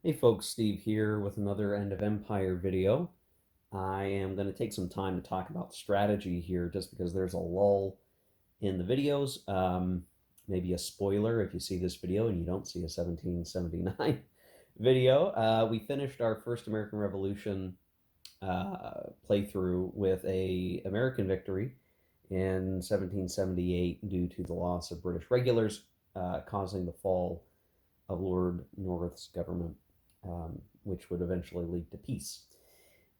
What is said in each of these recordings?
Hey folks, Steve here with another End of Empire video. I am going to take some time to talk about strategy here just because there's a lull in the videos. Maybe a spoiler if you see this video and you don't see a 1779 video. We finished our first American Revolution playthrough with a American victory in 1778 due to the loss of British regulars, causing the fall of Lord North's government, which would eventually lead to peace.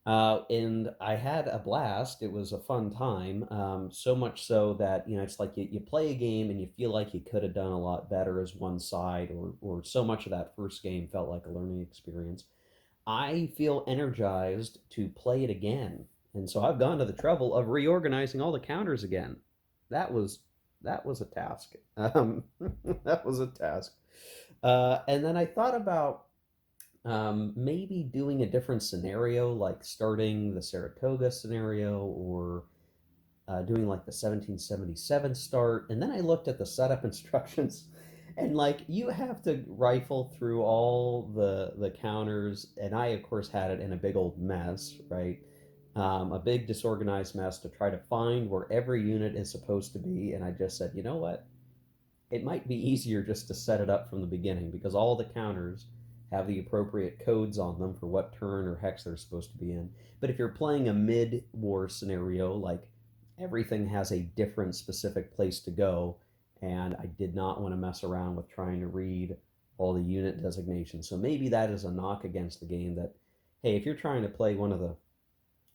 And I had a blast. It was a fun time, so much so that, it's like you play a game and you feel like you could have done a lot better as one side, or so much of that first game felt like a learning experience. I feel energized to play it again. And so I've gone to the trouble of reorganizing all the counters again. That was that was a task. That was a task. And then I thought about maybe doing a different scenario, like starting the Saratoga scenario, or doing like the 1777 start. And then I looked at the setup instructions, and like you have to rifle through all the counters, and I of course had it in a big old mess, right? A big disorganized mess to try to find where every unit is supposed to be. And I just said, you know what? It might be easier just to set it up from the beginning because all the counters have the appropriate codes on them for what turn or hex they're supposed to be in. But if you're playing a mid-war scenario, like everything has a different specific place to go, and I did not want to mess around with trying to read all the unit designations. So maybe that is a knock against the game that, hey, if you're trying to play one of the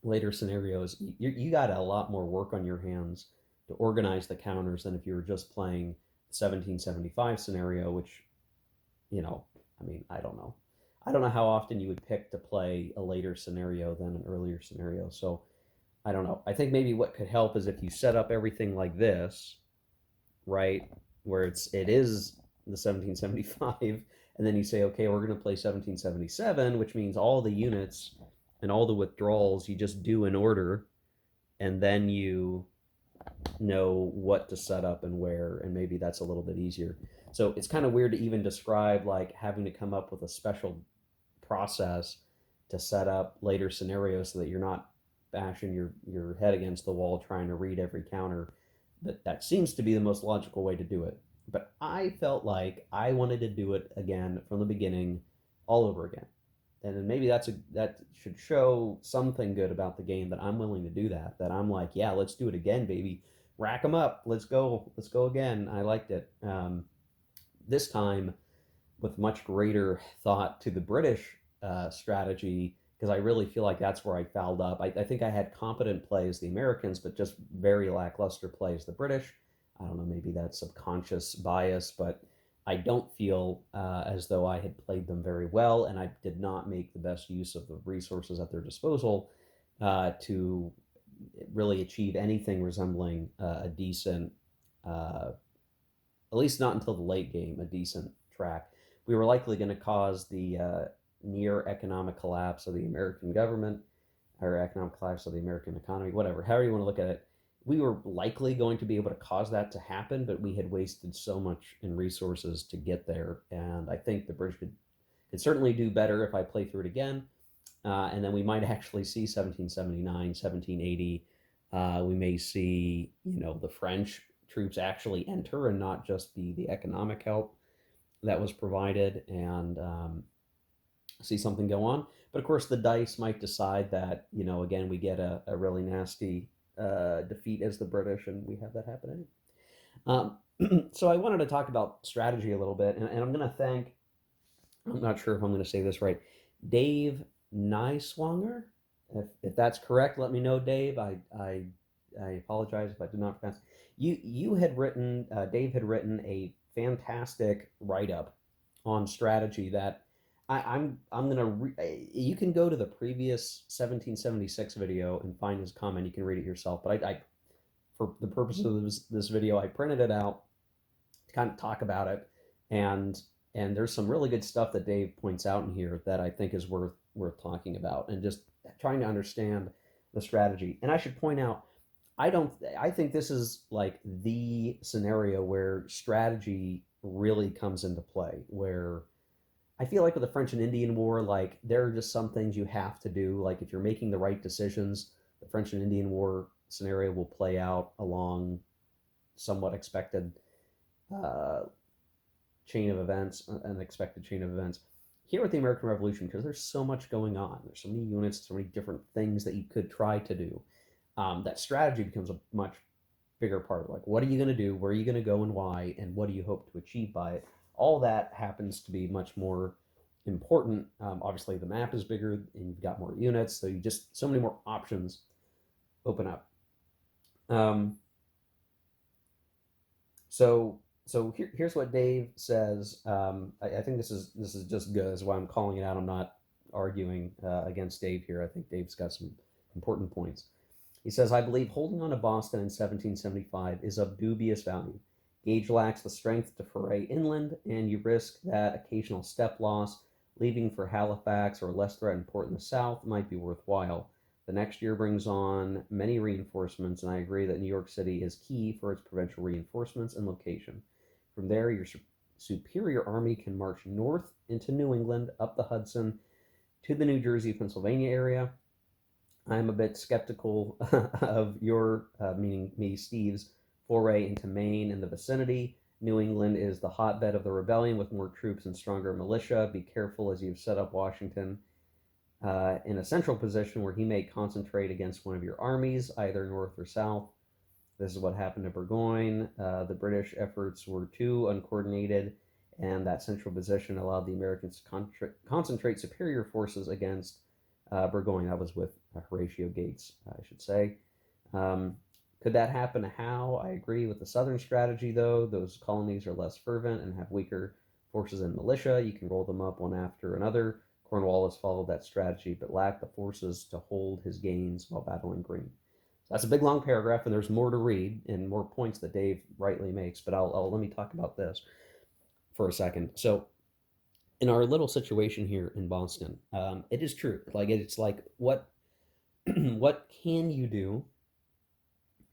later scenarios, you got a lot more work on your hands to organize the counters than if you were just playing the 1775 scenario, which, you know, I mean, I don't know. I don't know how often you would pick to play a later scenario than an earlier scenario. So I don't know. I think maybe what could help is if you set up everything like this, right, where it is the 1775, and then you say, okay, we're going to play 1777, which means all the units and all the withdrawals you just do in order, and then you know what to set up and where, and maybe that's a little bit easier. So it's kind of weird to even describe like having to come up with a special process to set up later scenarios so that you're not bashing your head against the wall trying to read every counter. That seems to be the most logical way to do it. But I felt like I wanted to do it again from the beginning, all over again. And then maybe that should show something good about the game, that I'm willing to do that. That I'm like, yeah, let's do it again, baby. Rack them up. Let's go again. I liked it. This time with much greater thought to the British strategy, because I really feel like that's where I fouled up. I think I had competent play as the Americans, but just very lackluster play as the British. I don't know, maybe that's subconscious bias, but I don't feel as though I had played them very well, and I did not make the best use of the resources at their disposal to really achieve anything resembling a decent, at least not until the late game, a decent track. We were likely going to cause the near economic collapse of the American government, or economic collapse of the American economy, whatever, however you want to look at it. We were likely going to be able to cause that to happen, but we had wasted so much in resources to get there. And I think the British could certainly do better if I play through it again. And then we might actually see 1779, 1780. We may see, the French troops actually enter and not just be the economic help that was provided, and see something go on. But of course, the dice might decide that, again, we get a really nasty defeat as the British, and we have that happening. Um, so I wanted to talk about strategy a little bit, and I'm going to thank, I'm not sure if I'm going to say this right, Dave Neiswanger. If that's correct, let me know, Dave. I apologize if I did not pronounce. You had written, Dave had written a fantastic write up on strategy that I'm gonna you can go to the previous 1776 video and find his comment. You can read it yourself. But I for the purpose of this video, I printed it out to kind of talk about it, and there's some really good stuff that Dave points out in here that I think is worth talking about, and just trying to understand the strategy. And I should point out, I think this is like the scenario where strategy really comes into play, where I feel like with the French and Indian War, like there are just some things you have to do. Like if you're making the right decisions, the French and Indian War scenario will play out along somewhat expected uh, chain of events, an expected chain of events. Here with the American Revolution, because there's so much going on, there's so many units, so many different things that you could try to do. That strategy becomes a much bigger part. Like, what are you going to do? Where are you going to go, and why? And what do you hope to achieve by it? All that happens to be much more important. Obviously, the map is bigger, and you've got more units, so you just so many more options open up. Um, here's what Dave says. I think this is just good. That's why I'm calling it out. I'm not arguing against Dave here. I think Dave's got some important points. He says, I believe holding on to Boston in 1775 is of dubious value. Gage lacks the strength to foray inland, and you risk that occasional step loss. Leaving for Halifax or a less threatened port in the south might be worthwhile. The next year brings on many reinforcements, and I agree that New York City is key for its provincial reinforcements and location. From there, your superior army can march north into New England, up the Hudson, to the New Jersey, Pennsylvania area. I'm a bit skeptical of your, meaning me, Steve's, foray into Maine and the vicinity. New England is the hotbed of the rebellion with more troops and stronger militia. Be careful as you've set up Washington in a central position where he may concentrate against one of your armies, either north or south. This is what happened to Burgoyne. The British efforts were too uncoordinated, and that central position allowed the Americans to concentrate superior forces against Burgoyne. That was with Horatio Gates, I should say. Um, could that happen? How? I agree with the Southern strategy, though. Those colonies are less fervent and have weaker forces and militia. You can roll them up one after another. Cornwallis followed that strategy, but lacked the forces to hold his gains while battling Greene. So that's a big long paragraph, and there's more to read and more points that Dave rightly makes. But I'll let me talk about this for a second. So in our little situation here in Boston, it is true. Like it's like what can you do,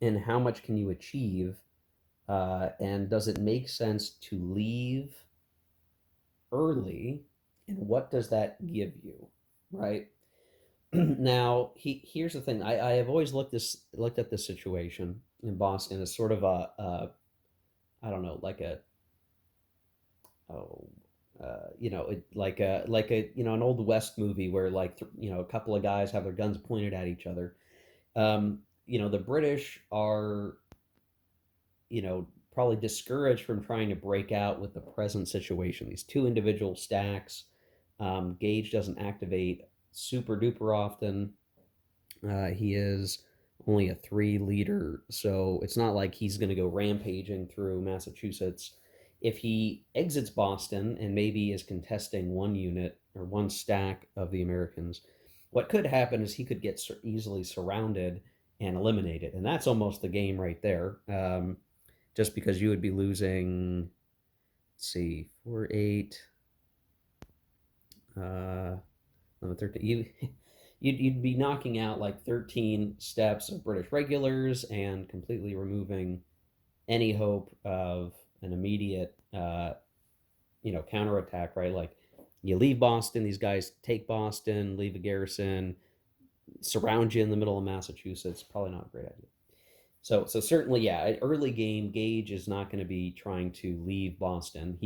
and how much can you achieve, and does it make sense to leave early, and what does that give you, right? Now, here's the thing. I have always looked at this situation in Boston as sort of a I don't know, like a oh like a an old West movie where like a couple of guys have their guns pointed at each other. The British are probably discouraged from trying to break out with the present situation. These two individual stacks. Gage doesn't activate super duper often. He is only a 3 leader, so it's not like he's going to go rampaging through Massachusetts. If he exits Boston and maybe is contesting one unit or one stack of the Americans, what could happen is he could get easily surrounded and eliminated, and that's almost the game right there. Just because you would be losing, let's see, 4, 8, 13. You'd be knocking out like 13 steps of British regulars and completely removing any hope of an immediate, counterattack, right? Like you leave Boston, these guys take Boston, leave a garrison, surround you in the middle of Massachusetts. Probably not a great idea. So certainly, yeah, early game, Gage is not going to be trying to leave Boston.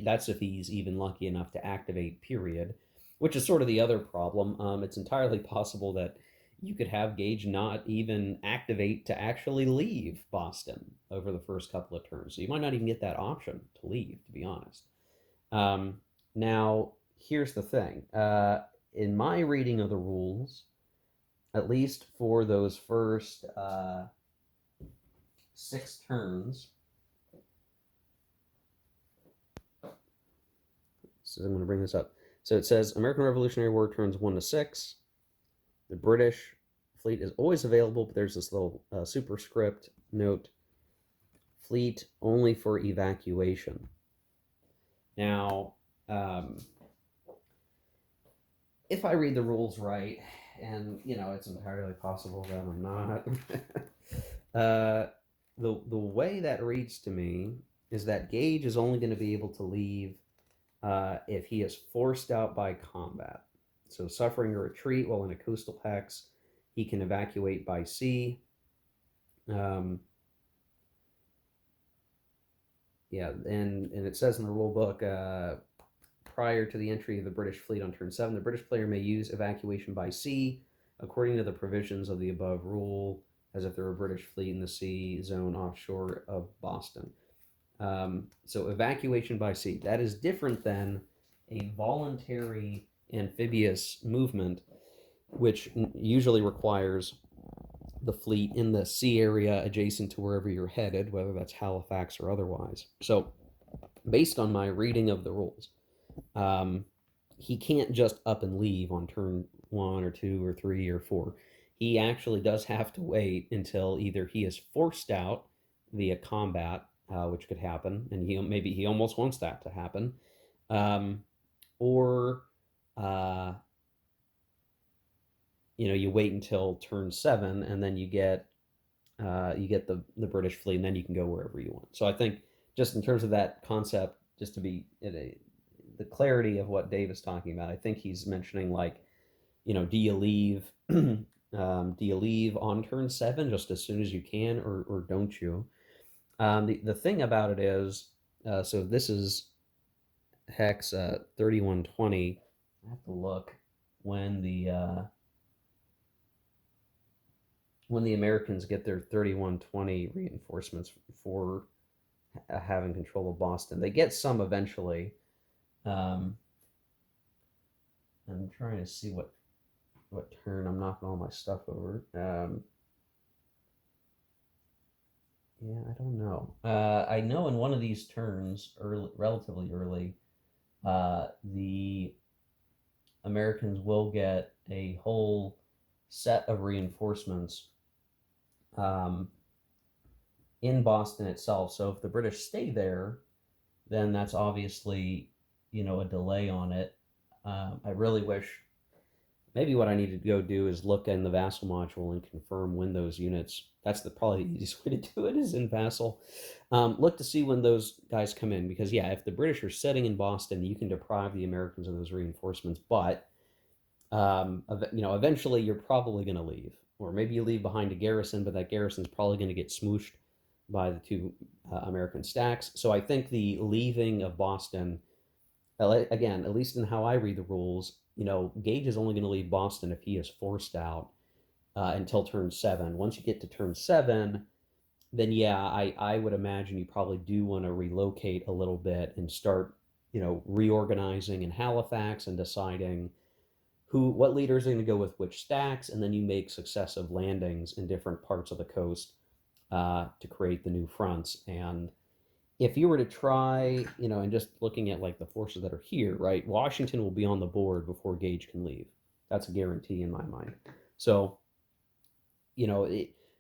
That's if he's even lucky enough to activate. Period, which is sort of the other problem. It's entirely possible that you could have Gage not even activate to actually leave Boston over the first couple of turns. So you might not even get that option to leave, to be honest. Now, here's the thing. In my reading of the rules, at least for those first 6 turns. So I'm going to bring this up. So it says American Revolutionary War turns 1 to 6. The British fleet is always available, but there's this little superscript note: fleet only for evacuation. Now, if I read the rules right, and it's entirely possible that I'm not, the way that reads to me is that Gage is only going to be able to leave if he is forced out by combat. So, suffering a retreat while in a coastal hex, he can evacuate by sea. Um, yeah, and it says in the rule book, prior to the entry of the British fleet on turn 7, the British player may use evacuation by sea according to the provisions of the above rule, as if there were a British fleet in the sea zone offshore of Boston. So evacuation by sea, that is different than a voluntary amphibious movement, which usually requires the fleet in the sea area adjacent to wherever you're headed, whether that's Halifax or otherwise. So, based on my reading of the rules, um, he can't just up and leave on turn 1 or 2 or 3 or 4. He actually does have to wait until either he is forced out via combat, which could happen, and maybe he almost wants that to happen, um, or uh, you wait until turn 7, and then you get the British fleet, and then you can go wherever you want. So I think just in terms of that concept, just to be the clarity of what Dave is talking about, I think he's mentioning like, do you leave? Do you leave on turn 7 just as soon as you can, or don't you? The thing about it is, so this is hex 3120. I have to look when the Americans get their 3120 reinforcements for having control of Boston. They get some eventually. Um, I'm trying to see what turn I'm knocking all my stuff over. Yeah, I don't know. I know in one of these turns, relatively early, the Americans will get a whole set of reinforcements um, in Boston itself. So if the British stay there, then that's obviously a delay on it. I really wish maybe what I need to go do is look in the Vassal module and confirm when those units. That's probably the easiest way to do it is in Vassal. Look to see when those guys come in, because yeah, if the British are sitting in Boston, you can deprive the Americans of those reinforcements. But eventually you're probably going to leave, or maybe you leave behind a garrison, but that garrison's probably going to get smooshed by the two American stacks. So I think the leaving of Boston, again, at least in how I read the rules, Gage is only going to leave Boston if he is forced out until turn 7. Once you get to turn 7, then yeah, I would imagine you probably do want to relocate a little bit and start, reorganizing in Halifax and deciding what leaders are going to go with which stacks, and then you make successive landings in different parts of the coast to create the new fronts. And if you were to try, and just looking at like the forces that are here, right? Washington will be on the board before Gage can leave. That's a guarantee in my mind. So, no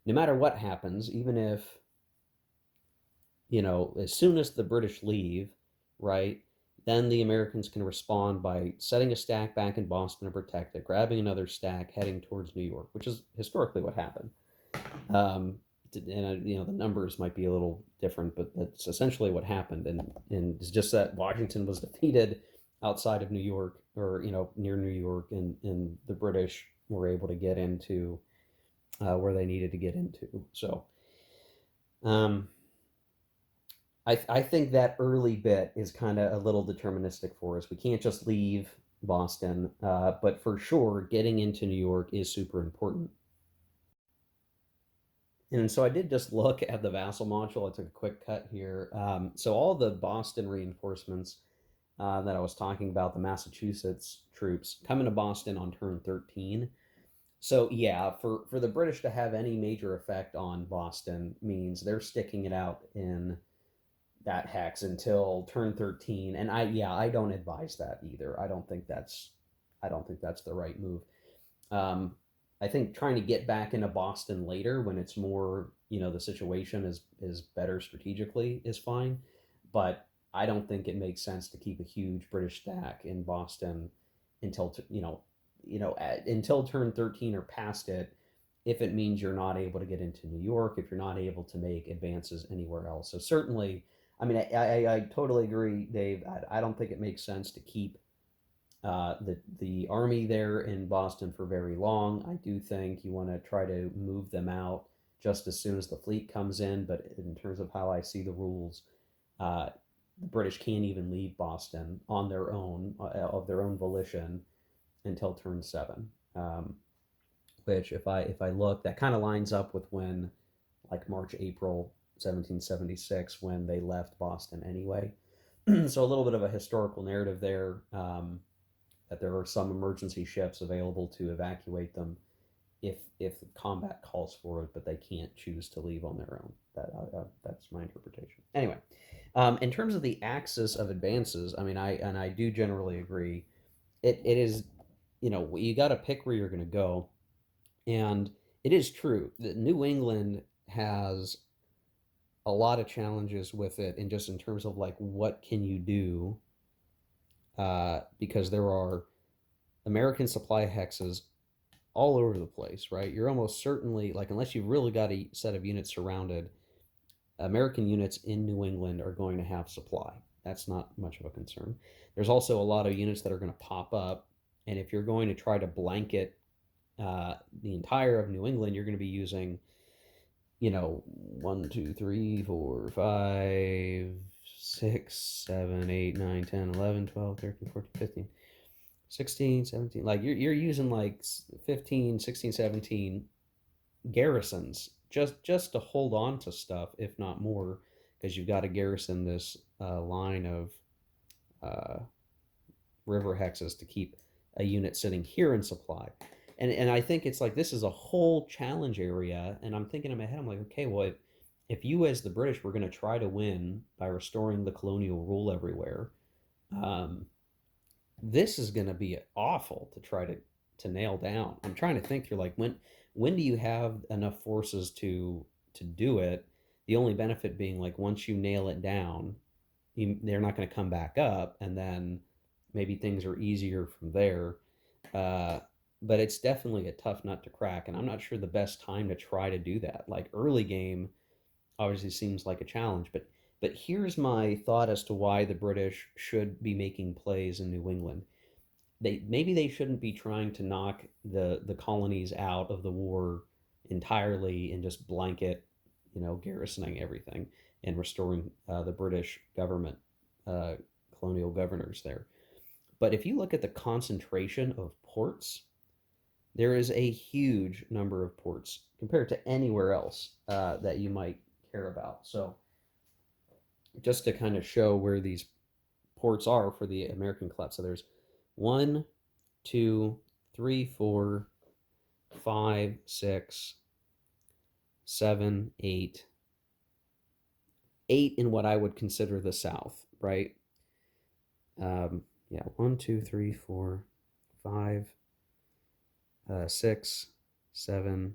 matter what happens, even if, as soon as the British leave, right, then the Americans can respond by setting a stack back in Boston to protect it, grabbing another stack, heading towards New York, which is historically what happened. And the numbers might be a little different, but that's essentially what happened. And it's just that Washington was defeated outside of New York, or near New York, and the British were able to get into where they needed to get into. So, I think that early bit is kind of a little deterministic for us. We can't just leave Boston, but for sure, getting into New York is super important. And so I did just look at the Vassal module. I took a quick cut here. So all the Boston reinforcements that I was talking about, the Massachusetts troops, come into Boston on turn 13. So yeah, for the British to have any major effect on Boston means they're sticking it out in that hex until turn 13. And I don't advise that either. I don't think that's the right move. I think trying to get back into Boston later when it's more, the situation is better strategically is fine, but I don't think it makes sense to keep a huge British stack in Boston until until turn 13 or past it, if it means you're not able to get into New York, if you're not able to make advances anywhere else. So certainly, I mean, I totally agree, Dave. I don't think it makes sense to keep the army there in Boston for very long. I do think you want to try to move them out just as soon as the fleet comes in. But in terms of how I see the rules, uh, the British can't even leave Boston on their own of their own volition until turn seven. Which, if I look, that kind of lines up with when like March April 1776 when they left Boston anyway. So a little bit of a historical narrative there. That there are some emergency ships available to evacuate them if combat calls for it, but they can't choose to leave on their own. That's my interpretation. Anyway, in terms of the axis of advances, I mean, I do generally agree. It is, you got to pick where you're going to go, and it is true that New England has a lot of challenges with it, and just in terms of like what can you do, because there are American supply hexes all over the place, right? You're almost certainly, like, unless you've really got a set of units surrounded, American units in New England are going to have supply. That's not much of a concern. There's also a lot of units that are going to pop up, and if you're going to try to blanket the entire of New England, you're going to be using, 1, 2, 3, 4, 5, 6, 7, 8, 9, 10, 11, 12, 13, 14, 15, 16, 17. Like you're using like 15, 16, 17 garrisons just to hold on to stuff, if not more, because you've got to garrison this line of uh, river hexes to keep a unit sitting here in supply. And I think it's like this is a whole challenge area, and I'm thinking in my head, I'm like, okay, well, if you as the British were going to try to win by restoring the colonial rule everywhere, um, this is going to be awful to try to nail down. I'm trying to think through like when do you have enough forces to do it? The only benefit being like once you nail it down, they're not going to come back up, and then maybe things are easier from there. Uh, but it's definitely a tough nut to crack, and I'm not sure the best time to try to do that. Like early game, obviously seems like a challenge, but here's my thought as to why the British should be making plays in New England. They shouldn't be trying to knock the colonies out of the war entirely and just blanket, garrisoning everything and restoring the British government, uh, colonial governors there. But if you look at the concentration of ports, there is a huge number of ports compared to anywhere else that you might care about. So just to kind of show where these ports are for the American collapse. So there's 1, 2, 3, 4, 5, 6, 7, 8, 8 in what I would consider the South, right? Yeah, 1, 2, 3, 4, 5, 6, 7,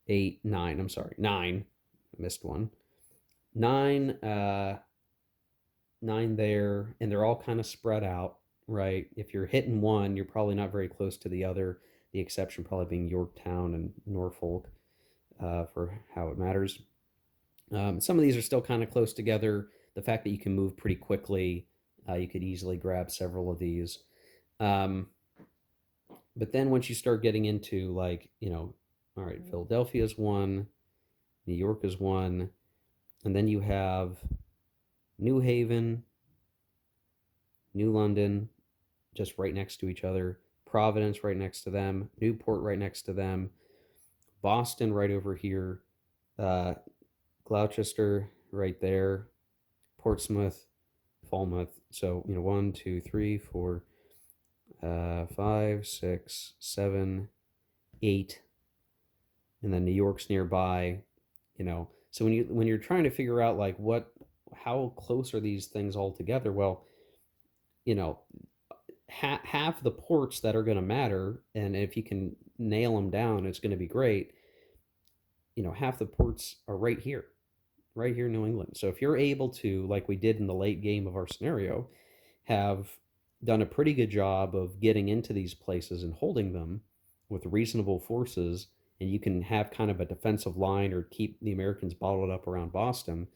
8, 9. I'm sorry, 9. I missed one. 9, 9 there, and they're all kind of spread out, right? If you're hitting one, you're probably not very close to the other. The exception probably being Yorktown and Norfolk for how it matters. Some of these are still kind of close together. The fact that you can move pretty quickly, you could easily grab several of these. Um, but then once you start getting into like, all right, Philadelphia is one, New York is one, and then you have New Haven, New London, just right next to each other, Providence right next to them, Newport right next to them, Boston right over here, uh, Gloucester right there, Portsmouth, Falmouth. So, 1, 2, 3, 4, 5, 6, 7, 8, and then New York's nearby. So when you're trying to figure out like how close are these things all together? Well, you know, half the ports that are going to matter, and if you can nail them down, it's going to be great. Half the ports are right here in New England. So if you're able to, like we did in the late game of our scenario, have done a pretty good job of getting into these places and holding them with reasonable forces, and you can have kind of a defensive line or keep the Americans bottled up around Boston,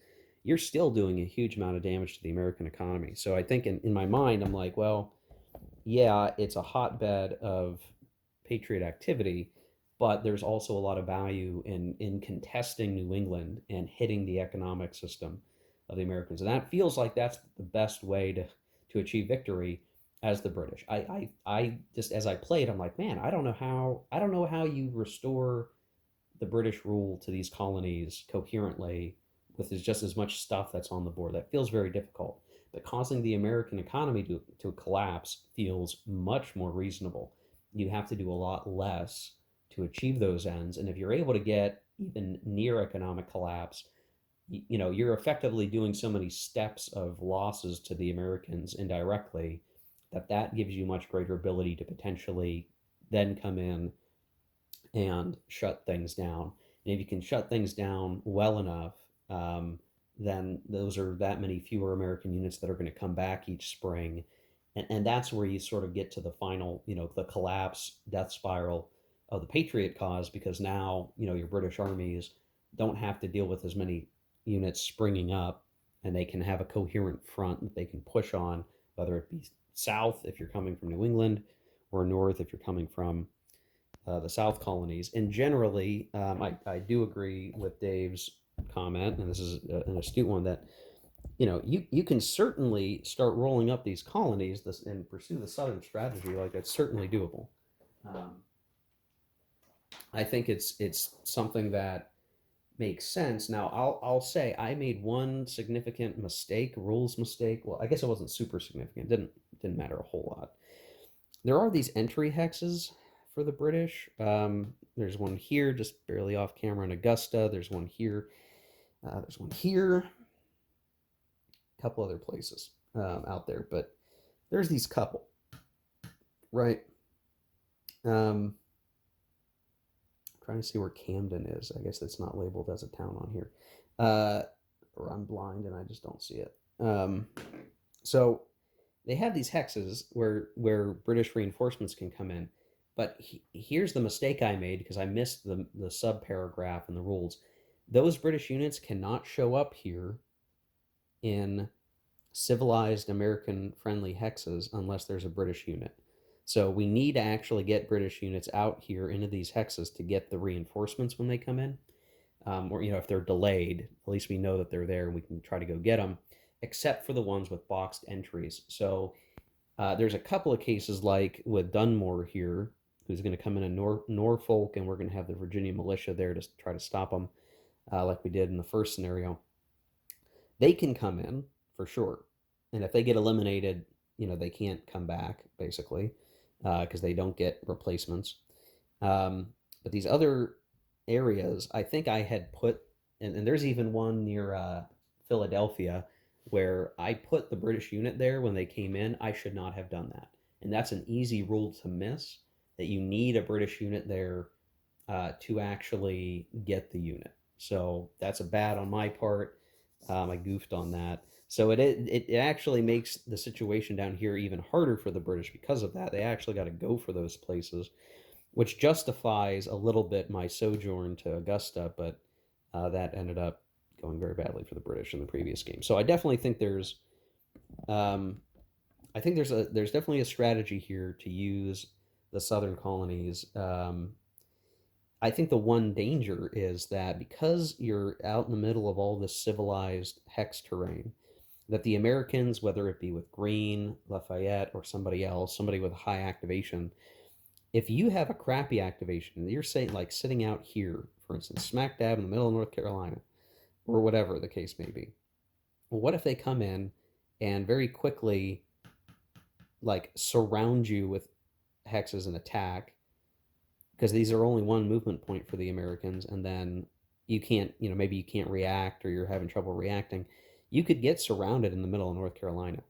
you're still doing a huge amount of damage to the American economy. So I think in my mind, I'm like, well, yeah, it's a hotbed of patriot activity, but there's also a lot of value in contesting New England and hitting the economic system of the Americans. And that feels like that's the best way to achieve victory as the British. I just as I played, I'm like, man, I don't know how you restore the British rule to these colonies coherently with just as much stuff that's on the board. That feels very difficult. But causing the American economy to collapse feels much more reasonable. You have to do a lot less to achieve those ends. And if you're able to get even near economic collapse, you know, you're effectively doing so many steps of losses to the Americans indirectly that gives you much greater ability to potentially then come in and shut things down. And if you can shut things down well enough, then those are that many fewer American units that are going to come back each spring. And that's where you sort of get to the final, you know, the collapse, death spiral of the Patriot cause, because now, you know, your British armies don't have to deal with as many units springing up, and they can have a coherent front that they can push on, whether it be south if you're coming from New England, or north if you're coming from the South colonies. And generally, I do agree with Dave's comment, and this is an astute one, that you know you can certainly start rolling up these colonies and pursue the Southern strategy. Like that's certainly doable. Um, I think it's something that makes sense. Now, I'll say I made one significant mistake, rules mistake. Well, I guess it wasn't super significant. Didn't matter a whole lot. There are these entry hexes for the British. There's one here, just barely off camera in Augusta. There's one here. There's one here. A couple other places out there, but there's these couple, right? I'm trying to see where Camden is. I guess it's not labeled as a town on here, or I'm blind and I just don't see it. So they have these hexes where British reinforcements can come in. But here's the mistake I made because I missed the sub paragraph in the rules. Those British units cannot show up here in civilized American friendly hexes unless there's a British unit. So we need to actually get British units out here into these hexes to get the reinforcements when they come in. Or, you know, if they're delayed, at least we know that they're there and we can try to go get them, except for the ones with boxed entries. So there's a couple of cases like with Dunmore here, who's going to come in Norfolk, and we're going to have the Virginia militia there to try to stop them, like we did in the first scenario. They can come in for sure, and if they get eliminated, you know, they can't come back basically because they don't get replacements. But these other areas, I think I had put, and there's even one near Philadelphia where I put the British unit there when they came in. I should not have done that. And that's an easy rule to miss, that you need a British unit there to actually get the unit. So that's a bad on my part. I goofed on that. So it actually makes the situation down here even harder for the British because of that. They actually got to go for those places, which justifies a little bit my sojourn to Augusta, but that ended up going very badly for the British in the previous game. So I definitely think um, there's definitely a strategy here to use the southern colonies. I think the one danger is that because you're out in the middle of all this civilized hex terrain, that the Americans, whether it be with Greene, Lafayette, or somebody else, somebody with high activation, if you have a crappy activation, you're saying like sitting out here, for instance, smack dab in the middle of North Carolina, or whatever the case may be. Well, what if they come in and very quickly like surround you with hexes and attack, because these are only one movement point for the Americans, and then you can't, you know, maybe you can't react or you're having trouble reacting. You could get surrounded in the middle of North Carolina.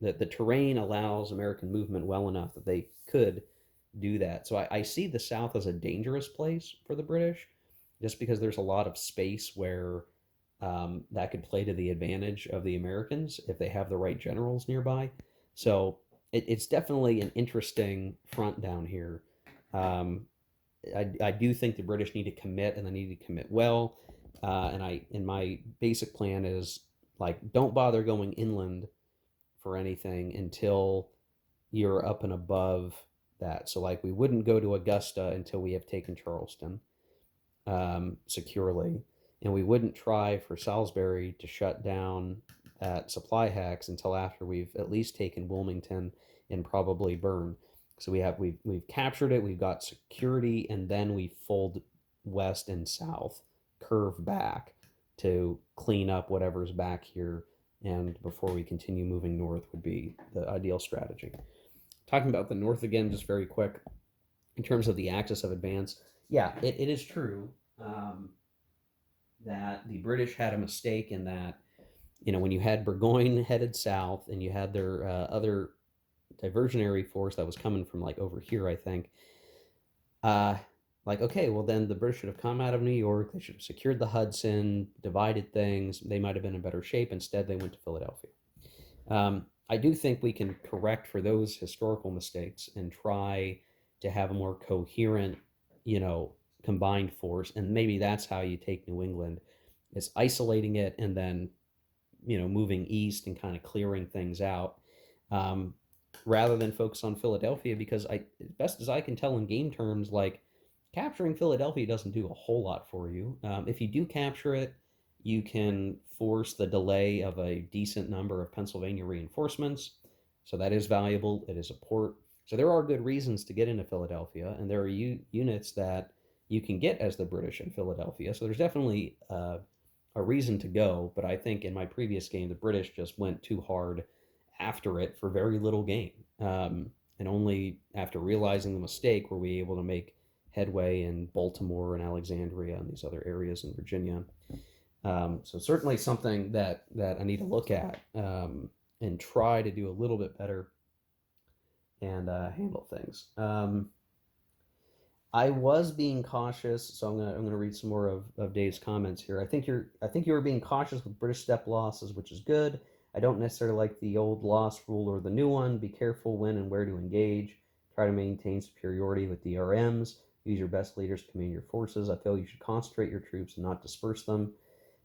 The terrain allows American movement well enough that they could do that. So I see the South as a dangerous place for the British, just because there's a lot of space where that could play to the advantage of the Americans if they have the right generals nearby. So it's definitely an interesting front down here. I do think the British need to commit, and they need to commit well. And my basic plan is like, don't bother going inland for anything until you're up and above that. So like we wouldn't go to Augusta until we have taken Charleston securely, and we wouldn't try for Salisbury to shut down at supply hacks until after we've at least taken Wilmington and probably Bern. So we've captured it, we've got security, and then we fold west and south, curve back to clean up whatever's back here, and before we continue moving north would be the ideal strategy. Talking about the north again, just very quick, in terms of the axis of advance, yeah, it is true um, that the British had a mistake in that, when you had Burgoyne headed south and you had their other diversionary force that was coming from like over here, I think, uh, like, okay, well, then the British should have come out of New York. They should have secured the Hudson, divided things. They might have been in better shape. Instead, they went to Philadelphia. I do think we can correct for those historical mistakes and try to have a more coherent, combined force. And maybe that's how you take New England, is isolating it and then, moving east and kind of clearing things out, um, rather than focus on Philadelphia. Because best as I can tell in game terms, like capturing Philadelphia doesn't do a whole lot for you. If you do capture it, you can force the delay of a decent number of Pennsylvania reinforcements. So that is valuable. It is a port. So there are good reasons to get into Philadelphia, and there are units that you can get as the British in Philadelphia. So there's definitely a reason to go. But I think in my previous game, the British just went too hard after it for very little gain. And only after realizing the mistake were we able to make headway in Baltimore and Alexandria and these other areas in Virginia. So certainly something that I need to look at, and try to do a little bit better and handle things. I was being cautious, so I'm gonna read some more of Dave's comments here. I think you were being cautious with British step losses, which is good. I don't necessarily like the old loss rule or the new one. Be careful when and where to engage. Try to maintain superiority with DRMs. Use your best leaders to command your forces. I feel you should concentrate your troops and not disperse them.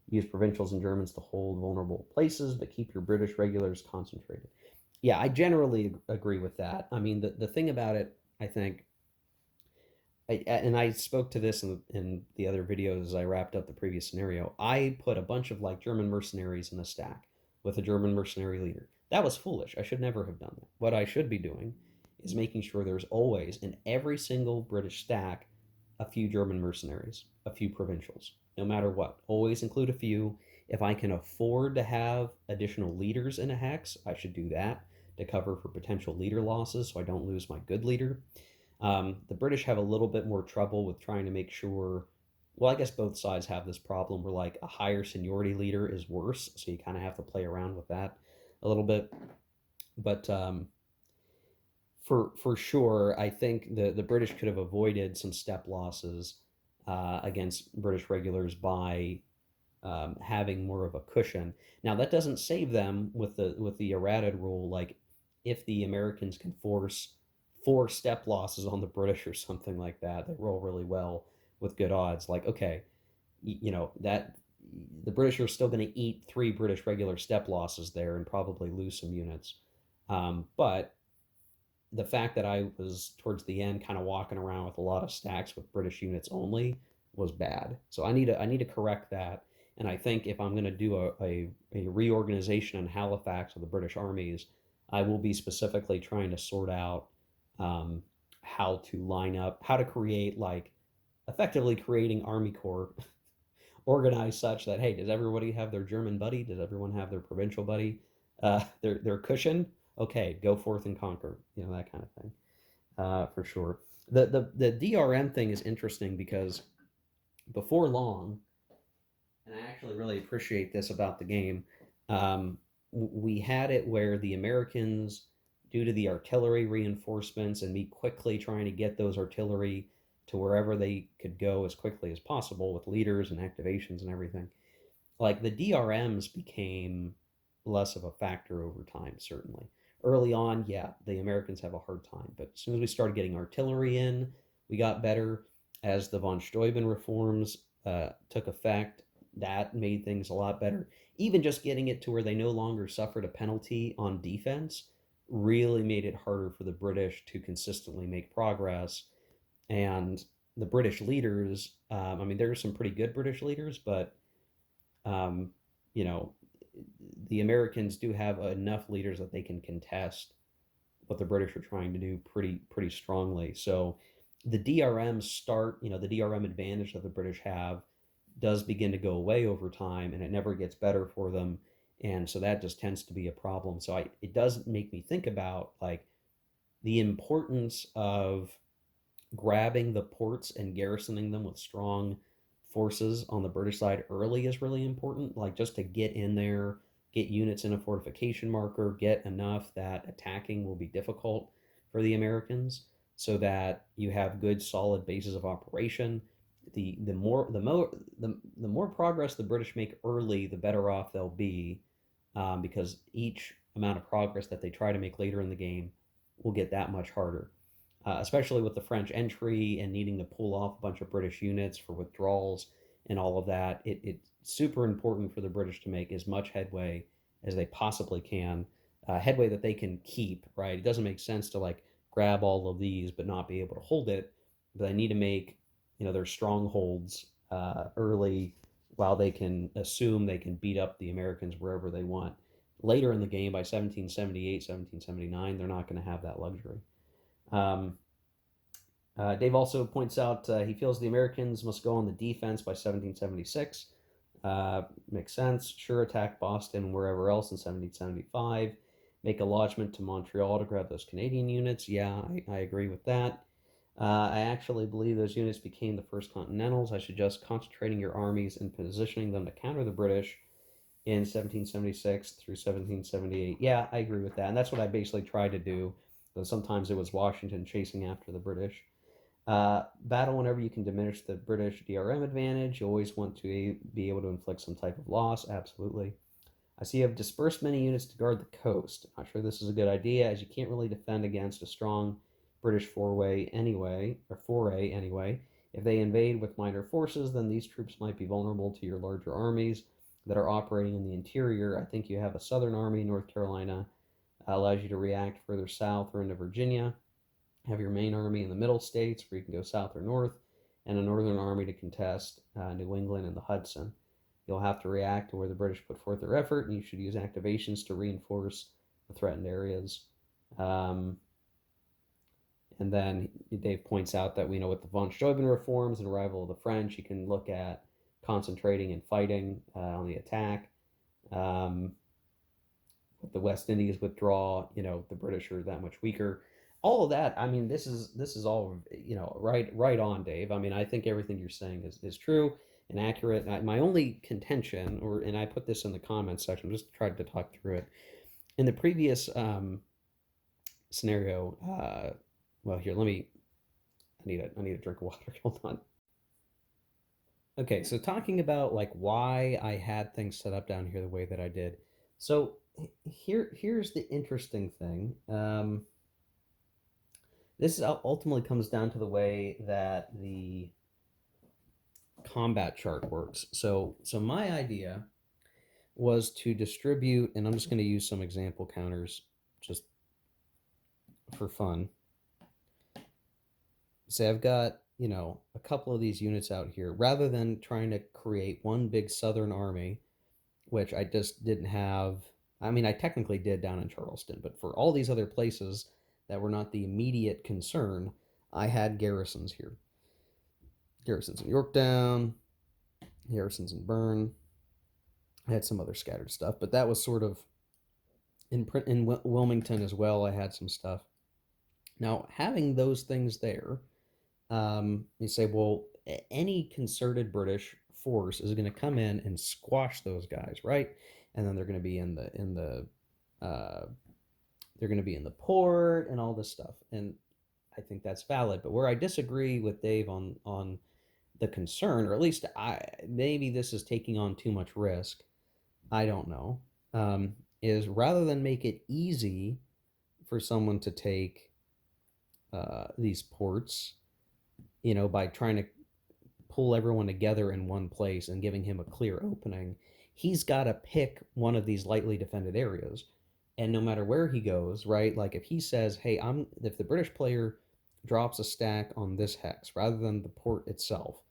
Use provincials and Germans to hold vulnerable places, but keep your British regulars concentrated. Yeah, I generally agree with that. I mean, the thing about it, I think, and I spoke to this in the other videos as I wrapped up the previous scenario. I put a bunch of like German mercenaries in a stack with a German mercenary leader. That was foolish. I should never have done that. What I should be doing is making sure there's always in every single British stack a few German mercenaries, a few provincials, no matter what. Always include a few. If I can afford to have additional leaders in a hex, I should do that to cover for potential leader losses so I don't lose my good leader. The British have a little bit more trouble with trying to make sure. Well, I guess both sides have this problem where like a higher seniority leader is worse, so you kind of have to play around with that a little bit. But for sure, I think the British could have avoided some step losses against British regulars by having more of a cushion. Now that doesn't save them with the errated rule. Like if the Americans can force 4 step losses on the British or something like that, they roll really well with good odds. Like okay, that the British are still going to eat 3 British regular step losses there and probably lose some units. But the fact that I was towards the end kind of walking around with a lot of stacks with British units only was bad. So I need to correct that. And I think if I'm going to do a reorganization in Halifax of the British armies, I will be specifically trying to sort out how to line up, how to create like effectively creating army corps organized such that hey, does everybody have their German buddy? Does everyone have their provincial buddy? Their cushion? Okay, go forth and conquer. That kind of thing. For sure. The DRM thing is interesting because before long, and I actually really appreciate this about the game. We had it where the Americans, due to the artillery reinforcements and me quickly trying to get those artillery to wherever they could go as quickly as possible with leaders and activations and everything, like the DRMs became less of a factor over time, certainly. Early on, yeah, the Americans have a hard time, but as soon as we started getting artillery in, we got better. As the von Steuben reforms took effect, that made things a lot better. Even just getting it to where they no longer suffered a penalty on defense really made it harder for the British to consistently make progress. And the British leaders, I mean, there are some pretty good British leaders, but um, you know, the Americans do have enough leaders that they can contest what the British are trying to do pretty strongly. So the DRM start, the DRM advantage that the British have does begin to go away over time, and it never gets better for them. And so that just tends to be a problem. So it does make me think about like the importance of grabbing the ports and garrisoning them with strong forces on the British side early is really important. Like just to get in there, get units in a fortification marker, get enough that attacking will be difficult for the Americans, so that you have good solid bases of operation. The more progress the British make early, the better off they'll be, because each amount of progress that they try to make later in the game will get that much harder, especially with the French entry and needing to pull off a bunch of British units for withdrawals and all of that. It's super important for the British to make as much headway as they possibly can, headway that they can keep, right? It doesn't make sense to like grab all of these but not be able to hold it. But they need to make, their strongholds early, while they can assume they can beat up the Americans wherever they want. Later in the game, by 1778, 1779, they're not going to have that luxury. Um, Dave also points out he feels the Americans must go on the defense by 1776. Makes sense. Sure, attack Boston and wherever else in 1775. Make a lodgment to Montreal to grab those Canadian units. Yeah, I agree with that. I actually believe those units became the first Continentals. I suggest concentrating your armies and positioning them to counter the British in 1776 through 1778. Yeah, I agree with that. And that's what I basically tried to do, though sometimes it was Washington chasing after the British. Battle whenever you can diminish the British DRM advantage. You always want to be able to inflict some type of loss. Absolutely. I see you have dispersed many units to guard the coast. Not sure this is a good idea, as you can't really defend against a strong British foray anyway. If they invade with minor forces, then these troops might be vulnerable to your larger armies that are operating in the interior. I think you have a southern army, North Carolina, allows you to react further south or into Virginia. Have your main army in the middle states where you can go south or north, and a northern army to contest New England and the Hudson. You'll have to react to where the British put forth their effort, and you should use activations to reinforce the threatened areas. And then Dave points out that we know with the von Steuben reforms and arrival of the French, you can look at concentrating and fighting on the attack. With the West Indies withdraw, the British are that much weaker. All of that, I mean, this is all right on, Dave. I mean, I think everything you're saying is true and accurate. My only contention, and I put this in the comments section, just tried to talk through it. In the previous scenario, well, here, I need a drink of water. Hold on. Okay, so talking about like why I had things set up down here the way that I did. So here's the interesting thing. This ultimately comes down to the way that the combat chart works. So my idea was to distribute, and I'm just going to use some example counters just for fun. Say I've got, a couple of these units out here, rather than trying to create one big southern army, which I just didn't have. I mean, I technically did down in Charleston, but for all these other places that were not the immediate concern, I had garrisons here. Garrisons in Yorktown, garrisons in Bern. I had some other scattered stuff, but that was sort of in Wilmington as well. I had some stuff. Now, having those things there, you say, well, any concerted British force is going to come in and squash those guys, right? And then they're going to be in the they're going to be in the port and all this stuff. And I think that's valid. But where I disagree with Dave on the concern, or at least maybe this is taking on too much risk, I don't know, is rather than make it easy for someone to take these ports, by trying to pull everyone together in one place and giving him a clear opening, he's got to pick one of these lightly defended areas. And no matter where he goes, right? Like if he says, "Hey, if the British player drops a stack on this hex rather than the port itself,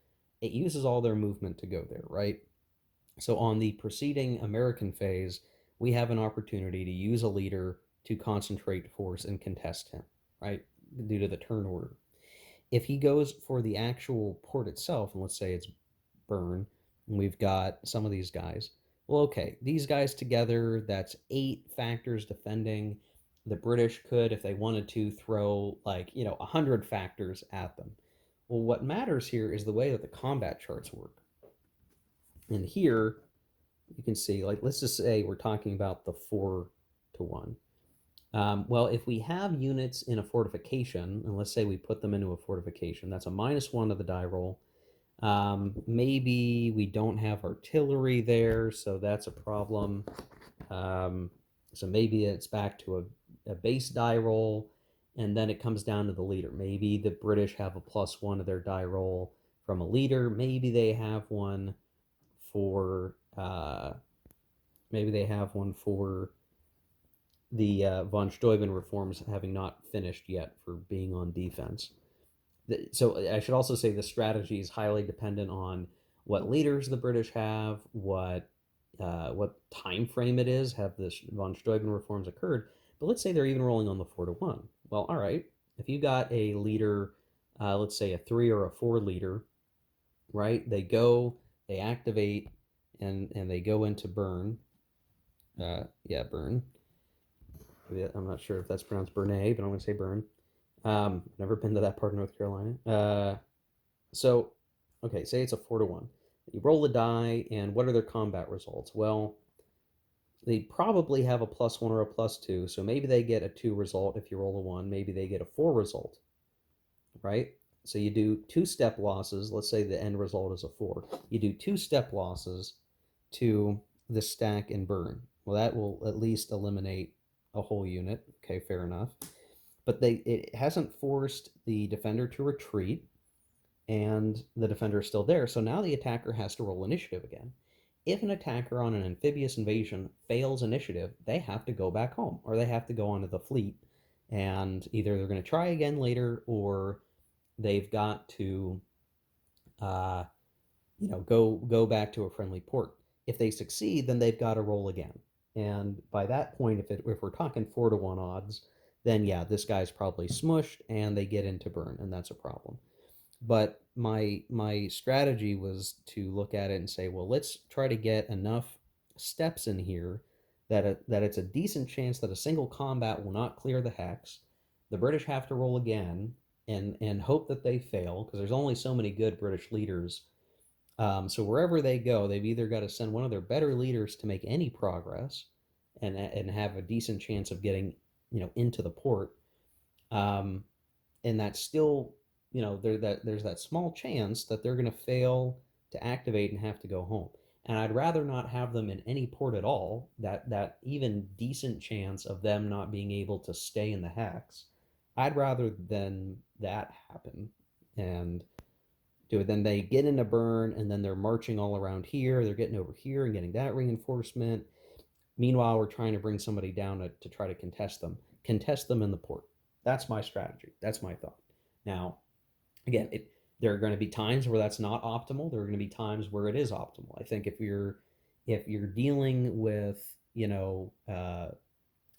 it uses all their movement to go there, right?" So on the preceding American phase, we have an opportunity to use a leader to concentrate force and contest him, right? Due to the turn order. If he goes for the actual port itself, and let's say it's burn, and we've got some of these guys, well, okay, these guys together, that's 8 factors defending. The British could, if they wanted to, throw like, 100 factors at them. Well, what matters here is the way that the combat charts work. And here you can see, like, let's just say we're talking about the 4-to-1. Well, if we have units in a fortification, and let's say we put them into a fortification, that's a -1 to the die roll. Maybe we don't have artillery there, so that's a problem. So maybe it's back to a base die roll, and then it comes down to the leader. Maybe the British have a +1 to their die roll from a leader. Maybe they have one for the von Steuben reforms having not finished yet for being on defense. So I should also say the strategy is highly dependent on what leaders the British have, what time frame it is, have the von Steuben reforms occurred. But let's say they're even rolling on the 4-to-1. Well, all right, if you got a leader, let's say a 3 or a 4 leader, right? They go, they activate, and they go into burn. Burn. I'm not sure if that's pronounced Bernay, but I'm going to say burn. Never been to that part of North Carolina. So, okay, say it's a 4-to-1. You roll the die, and what are their combat results? Well, they probably have a +1 or a +2, so maybe they get a 2 result if you roll a 1. Maybe they get a 4 result, right? So you do 2-step losses. Let's say the end result is a 4. You do 2-step losses to the stack and burn. Well, that will at least eliminate a whole unit. Okay, fair enough. But it hasn't forced the defender to retreat, and the defender is still there. So now the attacker has to roll initiative again. If an attacker on an amphibious invasion fails initiative, they have to go back home, or they have to go onto the fleet, and either they're going to try again later, or they've got to go back to a friendly port. If they succeed, then they've got to roll again. And by that point, if we're talking 4-to-1 odds, then yeah, this guy's probably smushed and they get into burn, and that's a problem. But my strategy was to look at it and say, well, let's try to get enough steps in here that it's a decent chance that a single combat will not clear the hex. The British have to roll again and hope that they fail, because there's only so many good British leaders. So wherever they go, they've either got to send one of their better leaders to make any progress and have a decent chance of getting into the port, and that's still there's that small chance that they're going to fail to activate and have to go home. And I'd rather not have them in any port at all. That even decent chance of them not being able to stay in the hex, I'd rather than that happen and do it. Then they get into burn, and then they're marching all around here. They're getting over here and getting that reinforcement. Meanwhile, we're trying to bring somebody down to try to contest them in the port. That's my strategy. That's my thought. Now, again, there are going to be times where that's not optimal. There are going to be times where it is optimal. I think if you're dealing with a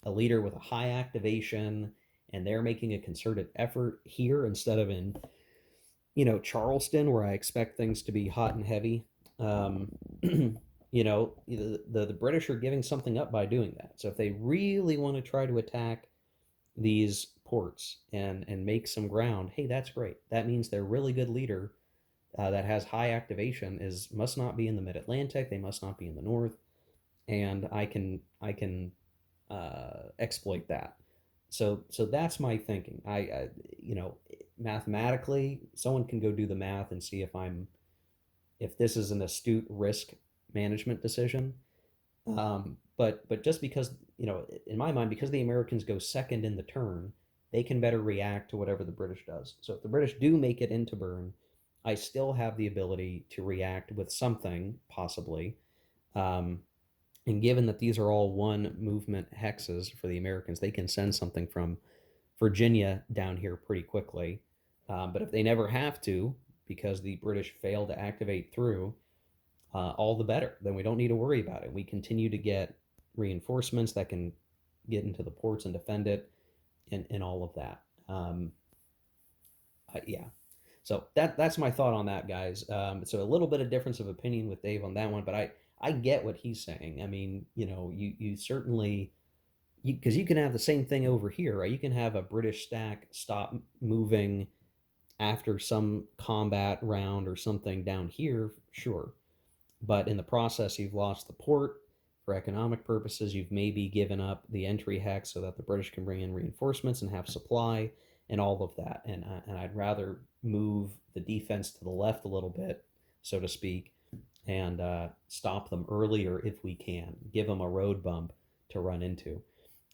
leader with a high activation and they're making a concerted effort here instead of in Charleston, where I expect things to be hot and heavy, the British are giving something up by doing that. So if they really want to try to attack these ports and make some ground, hey, that's great. That means their really good leader that has high activation must not be in the mid-Atlantic. They must not be in the north, and I can exploit that. So that's my thinking. I mathematically, someone can go do the math and see if this is an astute risk management decision. But just because, in my mind, because the Americans go second in the turn, they can better react to whatever the British does. So if the British do make it into burn, I still have the ability to react with something, possibly. Um, and given that these are all one movement hexes for the Americans, they can send something from Virginia down here pretty quickly. But if they never have to, because the British fail to activate through, all the better. Then we don't need to worry about it. We continue to get reinforcements that can get into the ports and defend it, and all of that. Yeah. So that's my thought on that, guys. So a little bit of difference of opinion with Dave on that one, but I get what he's saying. I mean, you certainly, because you can have the same thing over here, right? You can have a British stack stop moving after some combat round or something down here, sure. But in the process, you've lost the port for economic purposes. You've maybe given up the entry hex so that the British can bring in reinforcements and have supply and all of that. And I'd rather move the defense to the left a little bit, so to speak, and stop them earlier if we can. Give them a road bump to run into.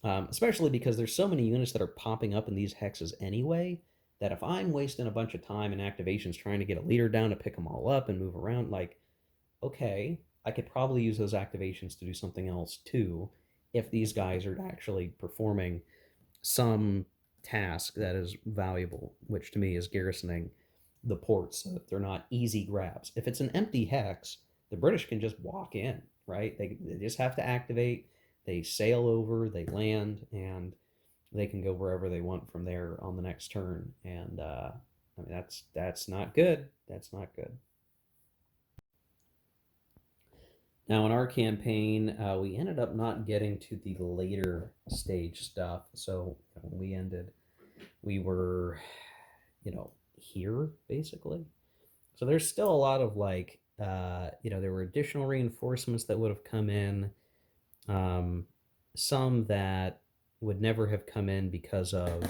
Especially because there's so many units that are popping up in these hexes anyway, that if I'm wasting a bunch of time in activations trying to get a leader down to pick them all up and move around, like, okay, I could probably use those activations to do something else too, if these guys are actually performing some task that is valuable, which to me is garrisoning the ports so that they're not easy grabs. If it's an empty hex, the British can just walk in, right? They just have to activate, they sail over, they land, and they can go wherever they want from there on the next turn. And I mean, that's not good. That's not good. Now, in our campaign, we ended up not getting to the later stage stuff. So when we ended, we were, here basically. So there's still a lot of like, there were additional reinforcements that would have come in, um, some that would never have come in because of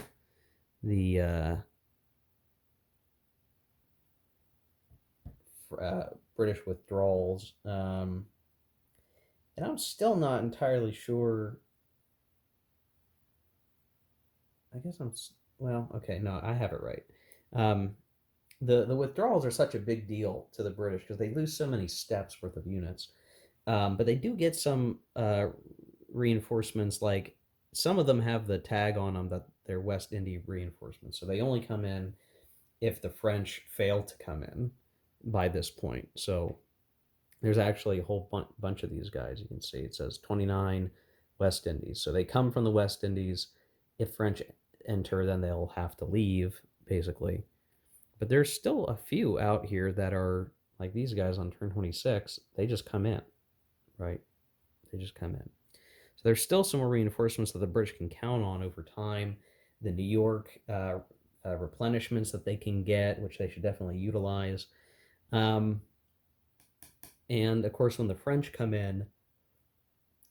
the British withdrawals. And I'm still not entirely sure. I guess well, okay, no, I have it right. Um, the withdrawals are such a big deal to the British because they lose so many steps worth of units. But they do get some reinforcements, like some of them have the tag on them that they're West India reinforcements. So they only come in if the French fail to come in by this point. So there's actually a whole bunch of these guys. You can see it says 29 West Indies. So they come from the West Indies. If French enter, then they'll have to leave, basically. But there's still a few out here that are like these guys on turn 26. They just come in, right? They just come in. So there's still some more reinforcements that the British can count on over time. The New York replenishments that they can get, which they should definitely utilize. And of course, when the French come in,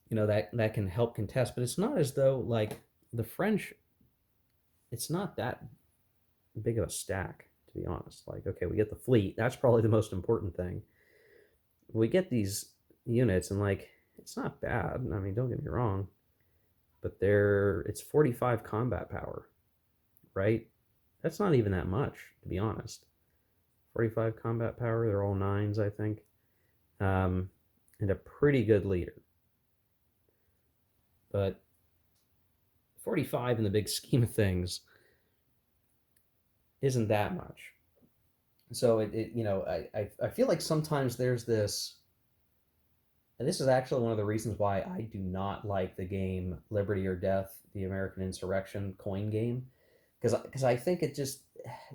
that can help contest. But it's not as though like the French, it's not that big of a stack, to be honest. Like, okay, we get the fleet. That's probably the most important thing. We get these units, and like, it's not bad. I mean, don't get me wrong, but it's 45 combat power, right? That's not even that much, to be honest. 45 combat power. They're all nines, I think, and a pretty good leader. But 45 in the big scheme of things isn't that much. So I feel like sometimes there's this, and this is actually one of the reasons why I do not like the game Liberty or Death, the American Insurrection coin game, because I think it just,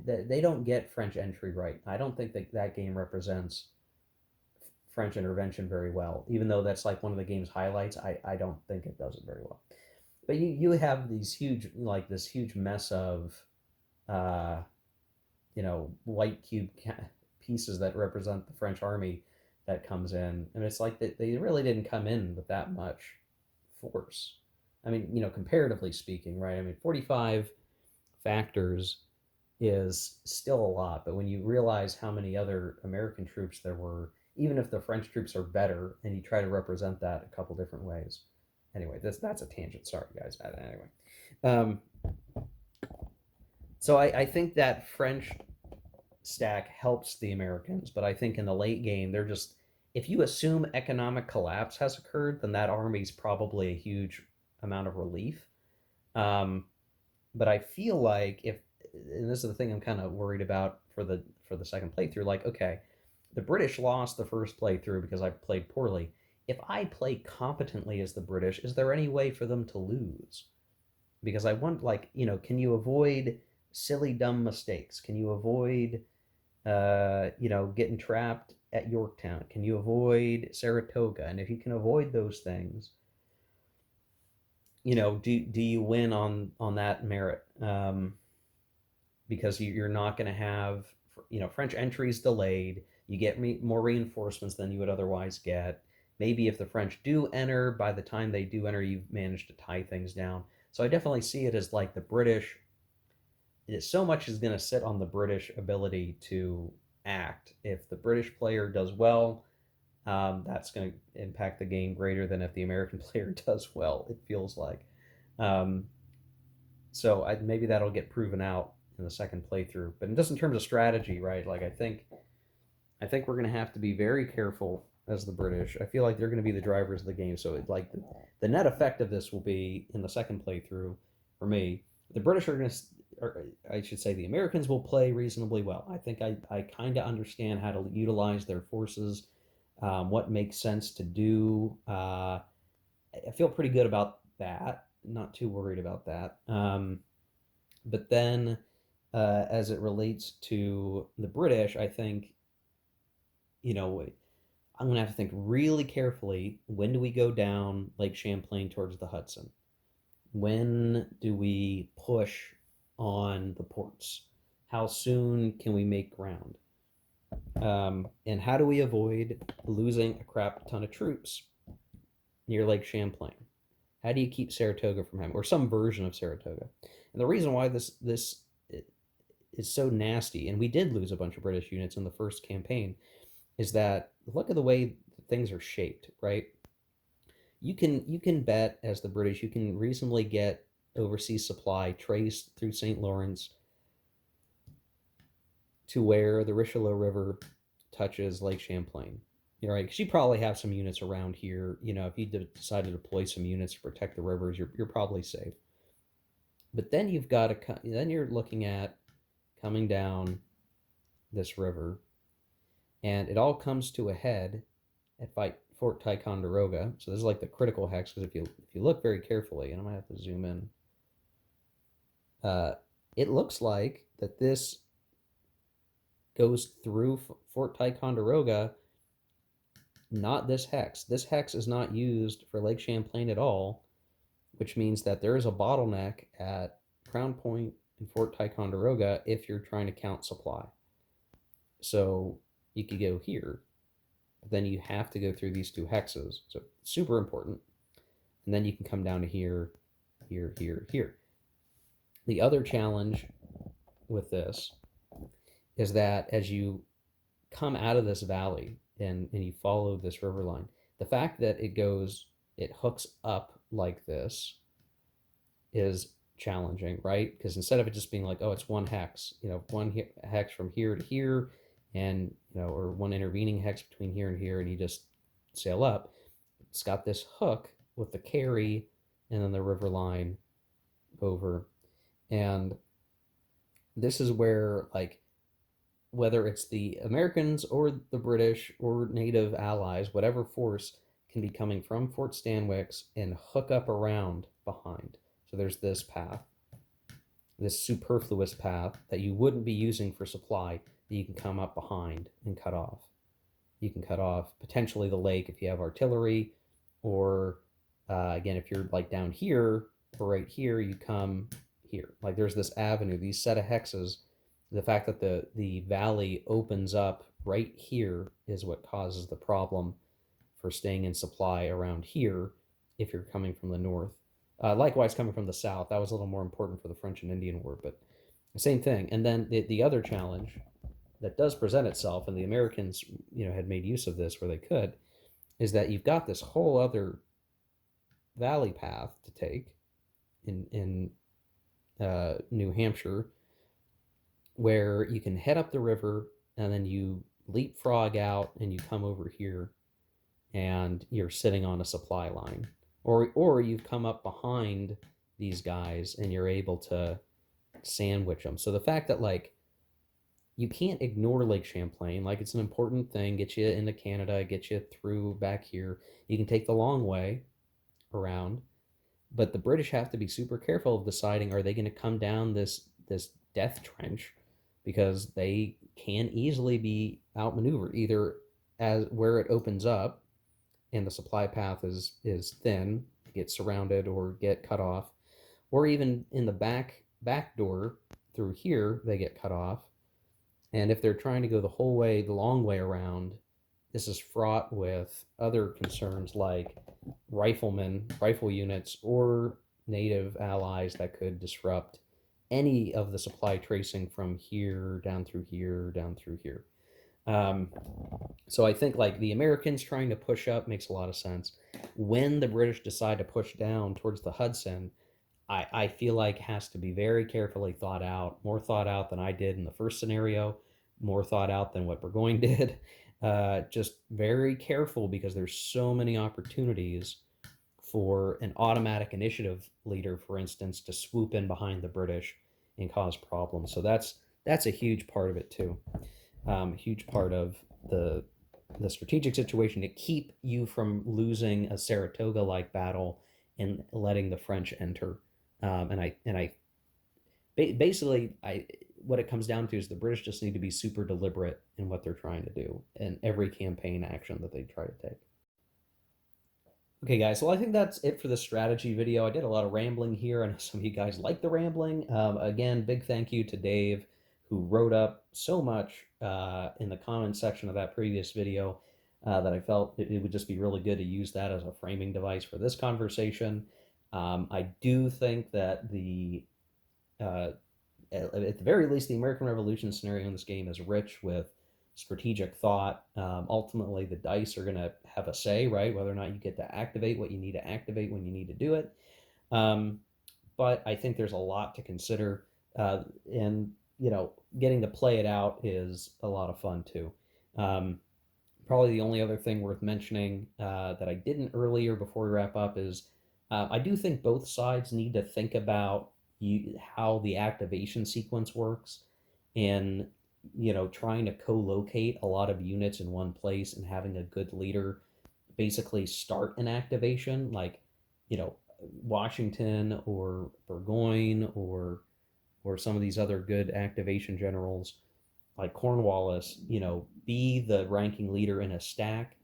they don't get French entry right. I don't think that game represents French intervention very well, even though that's like one of the game's highlights. I don't think it does it very well. But you have these huge, like this huge mess of white cube pieces that represent the French army that comes in, and it's like they really didn't come in with that much force. I mean, comparatively speaking, right? I mean, 45 factors is still a lot, but when you realize how many other American troops there were, even if the French troops are better, and you try to represent that a couple different ways. Anyway, that's a tangent. Sorry, guys. Anyway, so I think that French stack helps the Americans, but I think in the late game, they're just, if you assume economic collapse has occurred, then that army's probably a huge amount of relief. Um, but I feel like if, and this is the thing I'm kind of worried about for the second playthrough, like, okay, the British lost the first playthrough because I played poorly. If I play competently as the British, is there any way for them to lose? Because I want, like, can you avoid silly dumb mistakes? Can you avoid getting trapped at Yorktown? Can you avoid Saratoga? And if you can avoid those things, do you win on that merit? Because you're not going to have, French entries delayed. You get more reinforcements than you would otherwise get. Maybe if the French do enter, by the time they do enter, you've managed to tie things down. So I definitely see it as like the British, so much is going to sit on the British ability to act. If the British player does well, that's going to impact the game greater than if the American player does well, it feels like. Um, maybe that'll get proven out in the second playthrough. But just in terms of strategy, right? Like I think we're going to have to be very careful as the British. I feel like they're going to be the drivers of the game. So like the net effect of this will be in the second playthrough for me. The British are going to, or I should say, the Americans will play reasonably well. I think I kind of understand how to utilize their forces, what makes sense to do. I feel pretty good about that. Not too worried about that. But then, as it relates to the British, I think, I'm going to have to think really carefully. When do we go down Lake Champlain towards the Hudson? When do we push on the ports? How soon can we make ground? And how do we avoid losing a crap ton of troops near Lake Champlain? How do you keep Saratoga from him, or some version of Saratoga? And the reason why this is so nasty, and we did lose a bunch of British units in the first campaign, is that look at the way things are shaped, right? You can bet as the British, you can reasonably get overseas supply traced through St. Lawrence to where the Richelieu River touches Lake Champlain. You're right, because you probably have some units around here. If you decide to deploy some units to protect the rivers, you're probably safe. But then then you're looking at coming down this river, and it all comes to a head at Fort Ticonderoga. So this is like the critical hex, because if you look very carefully, and I'm gonna have to zoom in, it looks like that this goes through Fort Ticonderoga. Not this hex. This hex is not used for Lake Champlain at all, which means that there is a bottleneck at Crown Point and Fort Ticonderoga if you're trying to count supply. So you could go here, but then you have to go through these two hexes. So super important. And then you can come down to here, here, here, here. The other challenge with this is that as you come out of this valley and you follow this river line, the fact that it hooks up like this is challenging, right? Because instead of it just being like, oh, it's one hex, one hex from here to here, and or one intervening hex between here and here, and you just sail up, it's got this hook with the carry and then the river line over. And this is where, like, whether it's the Americans or the British or native allies, whatever force can be coming from Fort Stanwix and hook up around behind. So there's this path, this superfluous path that you wouldn't be using for supply, that you can come up behind and cut off. You can cut off potentially the lake if you have artillery, or again, if you're like down here or right here, you come here. Like there's this avenue, these set of hexes. The fact that the valley opens up right here is what causes the problem for staying in supply around here if you're coming from the north. Likewise, coming from the south, that was a little more important for the French and Indian War, but same thing. And then the other challenge that does present itself, and the Americans, had made use of this where they could, is that you've got this whole other valley path to take in New Hampshire, where you can head up the river and then you leapfrog out and you come over here and you're sitting on a supply line, or you've come up behind these guys and you're able to sandwich them. So the fact that like you can't ignore Lake Champlain, like it's an important thing, get you into Canada, get you through back here. You can take the long way around, but the British have to be super careful of deciding, are they going to come down this death trench, because they can easily be outmaneuvered either as where it opens up and the supply path is thin, get surrounded or get cut off, or even in the back door through here they get cut off. And if they're trying to go the whole way, the long way around, this is fraught with other concerns like rifle units, or native allies that could disrupt any of the supply tracing from here down through here, down through here. Um, so I think like the Americans trying to push up makes a lot of sense. When the British decide to push down towards the Hudson, I feel like has to be very carefully thought out, more thought out than I did in the first scenario, more thought out than what Burgoyne did. Just very careful, because there's so many opportunities for an automatic initiative leader, for instance, to swoop in behind the British and cause problems. So that's a huge part of it too. Huge part of the strategic situation to keep you from losing a Saratoga-like battle and letting the French enter. And I basically what it comes down to is the British just need to be super deliberate in what they're trying to do in every campaign action that they try to take. Okay, guys, well, I think that's it for the strategy video. I did a lot of rambling here. I know some of you guys like the rambling. Again, big thank you to Dave, who wrote up so much in the comments section of that previous video that I felt it would just be really good to use that as a framing device for this conversation. I do think that at the very least, the American Revolution scenario in this game is rich with strategic thought. Ultimately, the dice are going to have a say, right? Whether or not you get to activate what you need to activate when you need to do it. But I think there's a lot to consider. And, getting to play it out is a lot of fun too. Probably the only other thing worth mentioning that I didn't earlier before we wrap up is I do think both sides need to think about how the activation sequence works, and trying to co-locate a lot of units in one place and having a good leader basically start an activation, like Washington or Burgoyne or some of these other good activation generals like Cornwallis, be the ranking leader in a stack,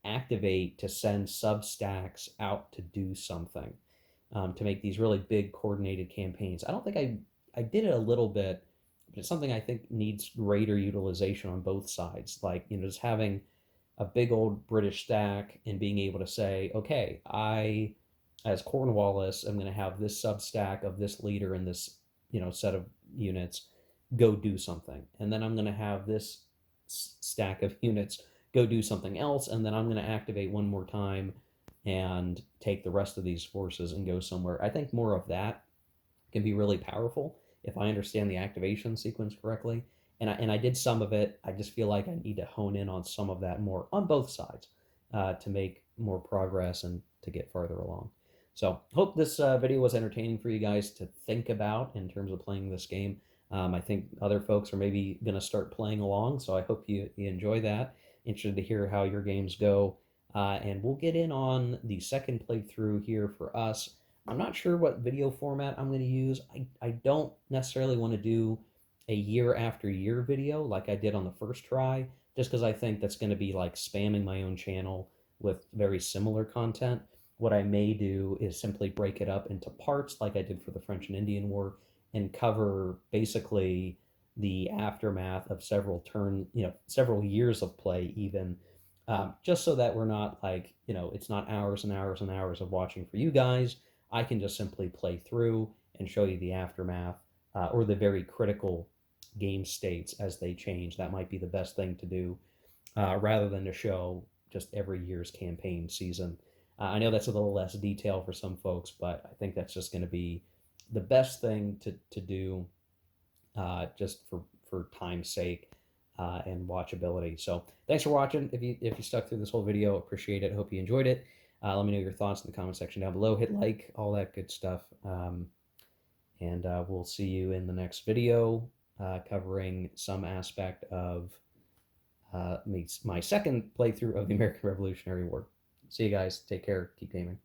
activate to send sub stacks out to do something, to make these really big coordinated campaigns. I don't think I did it a little bit, but it's something I think needs greater utilization on both sides. Like, just having a big old British stack and being able to say, okay, I, as Cornwallis, am going to have this sub stack of this leader and this, set of units go do something. And then I'm going to have this stack of units go do something else. And then I'm going to activate one more time and take the rest of these forces and go somewhere. I think more of that can be really powerful if I understand the activation sequence correctly. And I did some of it. I just feel like I need to hone in on some of that more on both sides to make more progress and to get farther along. So hope this video was entertaining for you guys to think about in terms of playing this game. I think other folks are maybe going to start playing along, so I hope you enjoy that. Interested to hear how your games go. And we'll get in on the second playthrough here for us. I'm not sure what video format I'm going to use. I don't necessarily want to do a year after year video like I did on the first try, just because I think that's going to be like spamming my own channel with very similar content. What I may do is simply break it up into parts like I did for the French and Indian War, and cover basically the aftermath of several years of play even, just so that we're not like, it's not hours and hours and hours of watching for you guys. I can just simply play through and show you the aftermath, or the very critical game states as they change. That might be the best thing to do, rather than to show just every year's campaign season. I know that's a little less detail for some folks, but I think that's just going to be the best thing to do, just for time's sake and watchability. So thanks for watching. If you stuck through this whole video, appreciate it. Hope you enjoyed it. Let me know your thoughts in the comment section down below. Hit like, all that good stuff. And we'll see you in the next video covering some aspect of my second playthrough of the American Revolutionary War. See you guys. Take care. Keep gaming.